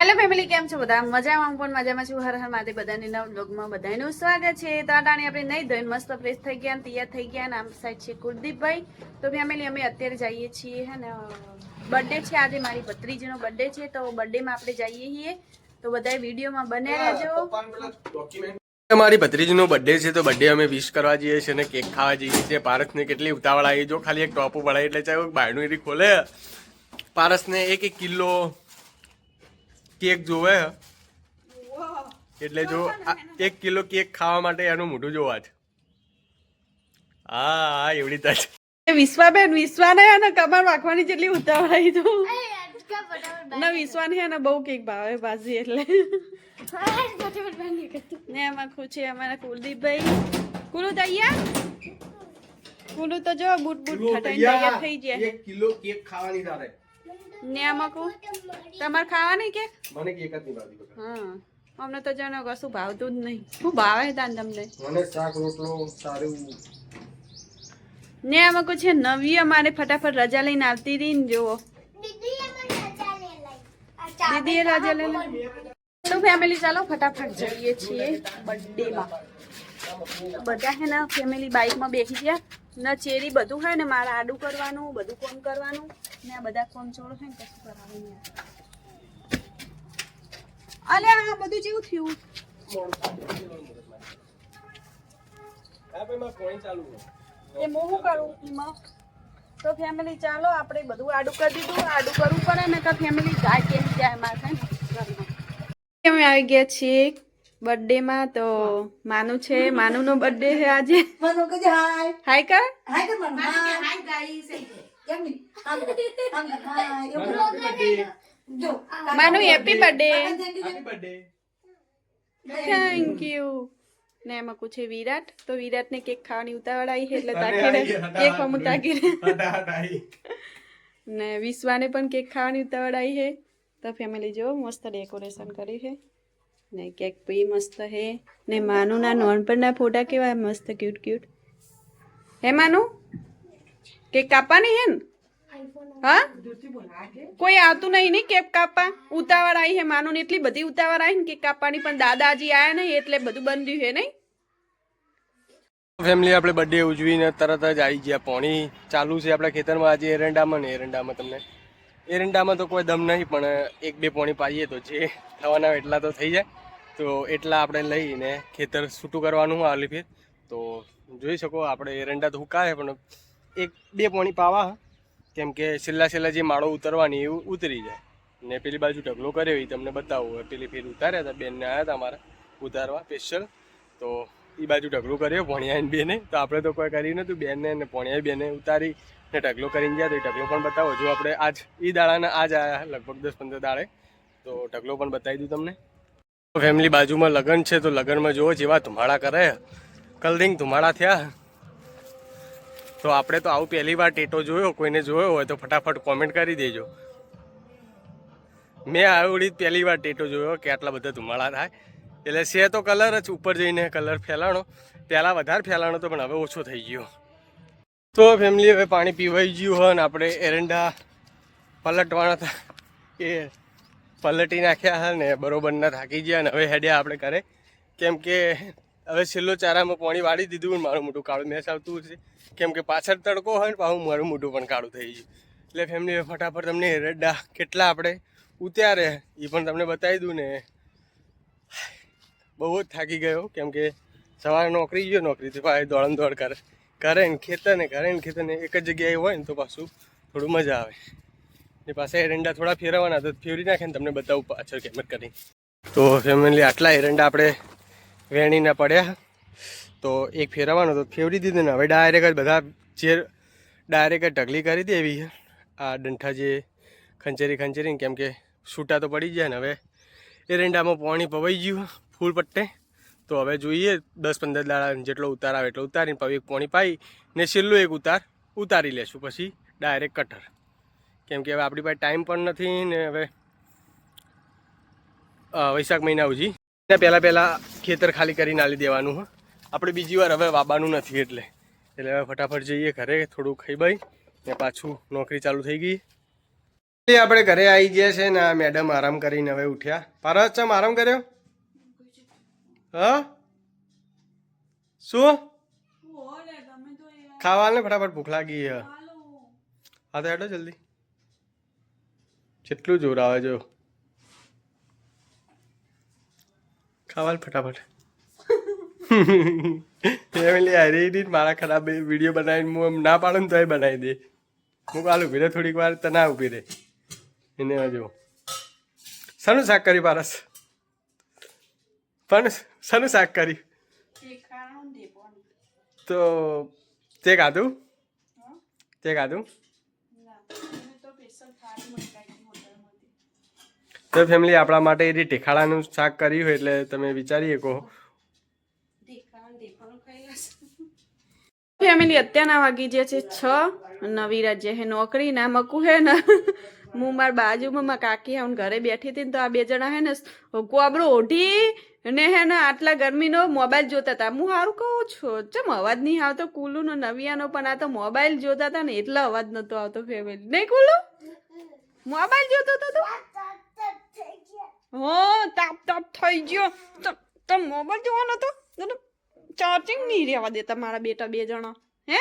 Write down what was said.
Hello family, કેમ છો બધા? મજામાં? હું પણ મજામાં છું. હર હર મહાદેવ. બધાને નવ વ્લોગમાં બધાનું સ્વાગત છે. તો આ ટાણે આપણે નહીં ધોઈને મસ્ત ફ્રેશ થઈ ગયા ને તૈયાર થઈ ગયા ને આમ સાઈડ છે કુલદીપભાઈ. તો ફેમિલી અમે અત્યારે જઈએ છીએ હે ને બર્થડે છે આજે, મારી ભત્રીજીનો બર્થડે છે. તો બર્થડેમાં આપણે જઈએ છીએ, તો બધા વિડીયોમાં બને રહેજો. મારી ભત્રીજીનો બર્થડે છે તો બર્થડે અમે વિશ કરવા જઈએ છીએ અને કેક ખાવા જઈએ છીએ. પારસને કેટલી ઉતાવળ આવી, જો ખાલી એક ટોપું પડાય એટલે ચાલો બહારનું એરી ખોલે. પારસને એક કિલો કેક જોવે એટલે જો 1 કિલો કેક ખાવા માટે એનું મોઢું જોવા જ. હા એવડી તાજ વિશ્વાબેન, વિશ્વાને હે ને કમર રાખવાની જેટલી ઉતાવળ આવી તો ના વિશ્વાને હે ને બહુ કેક ભાવે બાજી એટલે ને એમાં ખુશી અમારા કુલદીપભાઈ. કુલુ તૈયાર? કુલુ તો જો બૂટ ખટાઈને તૈયાર થઈ ગયા. 1 કિલો કેક ખાવાની તારે ને આમાં કો તમારે ખાવાની કે મને કેક જ નહીં ભાવતી. હા અમને તો જાણો કશું ભાવતું જ નહીં. શું ભાવે તાન તમને? મને શાક રોટલો સારું. ને આમાં કો છે નવી અમારે ફટાફટ રજા લઈને આવતી રહી ને જુઓ દીદી એ રજા લઈને. તો ફેમિલી ચાલો ફટાફટ જઈએ છીએ બર્થડેમાં. બધા હે ને ફેમિલી બાઇકમાં બેસી ગયા ને ચેરી બધું હોય ને મારે આડું કરવાનું, બધું કોમ કરવાનું ને આ બધા કોમ છોડો છે ને કશું કરવાનું નહીં. અલે આ બધું જેવું થયું એ મોહું કરું એમાં. તો ફેમિલી ચાલો આપણે બધું આડું કરી દીધું. આડું કરવું પડે ને તો ફેમિલી જાય કેમ જાય મારે અમે આવી ગયા છીએ બર્થડેમાં. તો માનું છે, માનુનો બર્થડે છે આજે. હાય કર. Manu happy birthday. Thank you. ને એમાં પૂછે વિરાટ. તો વિરાટને કેક ખાવાની ઉતાવળ આવી છે એટલે તાકીને કેક અમુક તાકીને ને વિશ્વાને પણ કેક ખાવાની ઉતાવળ આવી છે. તો ફેમિલી જો મસ્ત ડેકોરેશન કર્યું છે ને કેક બી મસ્ત છે ને માનુના નોનપણના ફોટા કેવા મસ્ત ક્યુટ ક્યુટ હે. માનુ કેક કાપવાની હે ને? હા કોઈ આવતું નહીં ને કેક કાપવા. ઉતાવળ આવી છે માનુને, એટલી બધી ઉતાવળ આવી ને કેક કાપવાની, પણ દાદાજી આયા નહીં એટલે બધું બંધ રહ્યું છે નહીં. ફેમિલી આપણે બર્થડે ઉજવીને તરત જ આવી ગયા. પોણી ચાલુ છે આપણા ખેતરમાં આજે એરંડામાં. ને એરંડામાં તમને એરંડામાં તો કોઈ દમ નહીં, પણ 1-2 પોણી પાઈએ તો જે થવાના એટલા તો થઈ જાય. તો એટલા આપણે લઈને ખેતર છૂટું કરવાનું હોય આલી ફેર. તો જોઈ શકો આપણે એરંડા તો હુકાય પણ 1-2 પોણી પાવા, કેમ કે છેલ્લા જે માળો ઉતરવાની એવું ઉતરી જાય. ને પેલી બાજુ ઢગલો કર્યો એ તમને બતાવું. પેલી ફેર ઉતાર્યા હતા, બેનને આવ્યા હતા અમારા ઉતારવા સ્પેશિયલ. તો એ બાજુ ઢગલો કર્યો ભણિયાને બેને. તો આપણે તો કોઈ કર્યું નહોતું. બેનને ને ભણિયા બેને ઉતારી ને ઢગલો કરીને ગયા. તો એ ઢગલો પણ બતાવો. જો આપણે આજ એ દાડાના આજ આવ્યા લગભગ 10-15 દાડે. તો ઢગલો પણ બતાવી દઉં તમને. ફેમિલી બાજુમાં લગ્ન છે તો લગ્નમાં જુઓ જેવા ધુમાડા કરે, કલરિંગ ધુમાડા થયા. તો આપણે તો આવું પહેલી વાર ટેટો જોયો. કોઈને જોયો હોય તો ફટાફટ કોમેન્ટ કરી દેજો. મેં આવડી પહેલી વાર ટેટો જોયો કે આટલા બધા ધુમાડા થાય. એટલે છે તો કલર જ, ઉપર જઈને કલર ફેલાણો. પહેલાં વધારે ફેલાણો તો પણ હવે ઓછો થઈ ગયો. તો ફેમિલી હવે પાણી પીવાઈ ગયું હોય ને આપણે એરંડા પલટવાના હતા એ પલટી નાખ્યા હા ને બરોબરના થાકી ગયા. અને હવે હેડ્યા આપણે કરે, કેમ કે હવે છેલ્લો ચારામાં પાણી વાળી દીધું. મારું મોટું કાળું મેસ આવતું છે, કેમ કે પાછળ તડકો હોય ને પાછું મારું મોટું પણ કાળું થઈ ગયું. એટલે ફેમિલી ફટાફટ તમને એરંડા કેટલા આપણે ઉતારે એ પણ તમને બતાવી દઉં. ને બહુ જ થાકી ગયો, કેમ કે સવારે નોકરી ગયો, નોકરીથી પાછી દોડમ દોડ કરે ને ખેતર ને એક જ જગ્યાએ હોય ને તો પાછું થોડું મજા આવે. ને પાછા એરંડા થોડા ફેરવવાના તો ફેરવી નાખે ને તમને બતાવું પાછળ કેમેર કરી. તો ફેમિલી આટલા એરંડા આપણે વેણીના પડ્યા. તો એક ફેરવવાનો તો ફેરવી દીધું ને હવે ડાયરેક્ટ જ બધા જે ડાયરેક્ટ જ ઢગલી કરી દેવી. આ ડંઠા જે ખંચેરીને, કેમ કે છૂટા તો પડી જાય ને. હવે એરંડામાં પાણી પવાઈ ગયું ફૂલ પટ્ટે. તો હવે જોઈએ 10-15 દાડા જેટલો ઉતાર આવે એટલો ઉતારીને પછી એક પાણી પાઈ ને છેલ્લો એક ઉતારી લેશું. પછી ડાયરેક્ટ કટર, કેમ કે હવે આપણી પાસે ટાઈમ પણ નથી ને. હવે વૈશાખ મહિના ઉજી પહેલાં ખેતર ખાલી કરીને આલી દેવાનું હોય. આપણે બીજી વાર હવે વાબાનું નથી એટલે હવે ફટાફટ જઈએ ઘરે. થોડું ખાઈ બાઈ ને પાછું નોકરી ચાલુ થઈ ગઈ. આપણે ઘરે આવી ગયા છે ને આ મેડમ આરામ કરીને હવે ઉઠ્યા. પારસ ચમ આરામ કર્યો? હા શું ખાવા ને ફટાફટ ભૂખ લાગી છે. હા તો હેડો જલ્દી. કેટલું જોર આવે જો ખાવા ફટાફટ. ફેમિલી હારી મારા ખરાબ વિડીયો બનાવીને હું ના પાડું ને તો એ બનાવી દે. હું કાલ ઉભી રહે થોડીક વાર તો ના ઉભી રહે એને જો. શાનું શાક કરી પારસ? પણ શાનું શાક કરી? તો તે ખાધું? તે ખાધું? તો ફેમિલી આપણા માટે એ ટેખાડાનું શાક કર્યું હોય એટલે તમે વિચારી શકો. ફેમિલી અત્યારના વાગી જે છે 6. નવી રાજ્ય હે નોકરી ના મકું હે ને હું મારા બાજુમાં મારા કાકી હું ઘરે બેઠી હતી ને તો આ 2 જણા હે ને કોબરો ઓઢી ને હે ને આટલા ગરમીનો મોબાઈલ જોતા હતા. હું સારું કહું છું ચમ અવાજ નહીં આવતો કુલુનો નવિયાનો, પણ આ તો મોબાઈલ જોતા હતા ને એટલો અવાજ નતો આવતો ફેમિલી. નહીં કુલુ મોબાઈલ જોતો હતો તું? તાપ તાપ થઈ ગયો તો મોબાઈલ જોવાનો હતો. ચાર્જિંગ નહીં રહેવા દેતા મારા બેટા 2 જણા. હે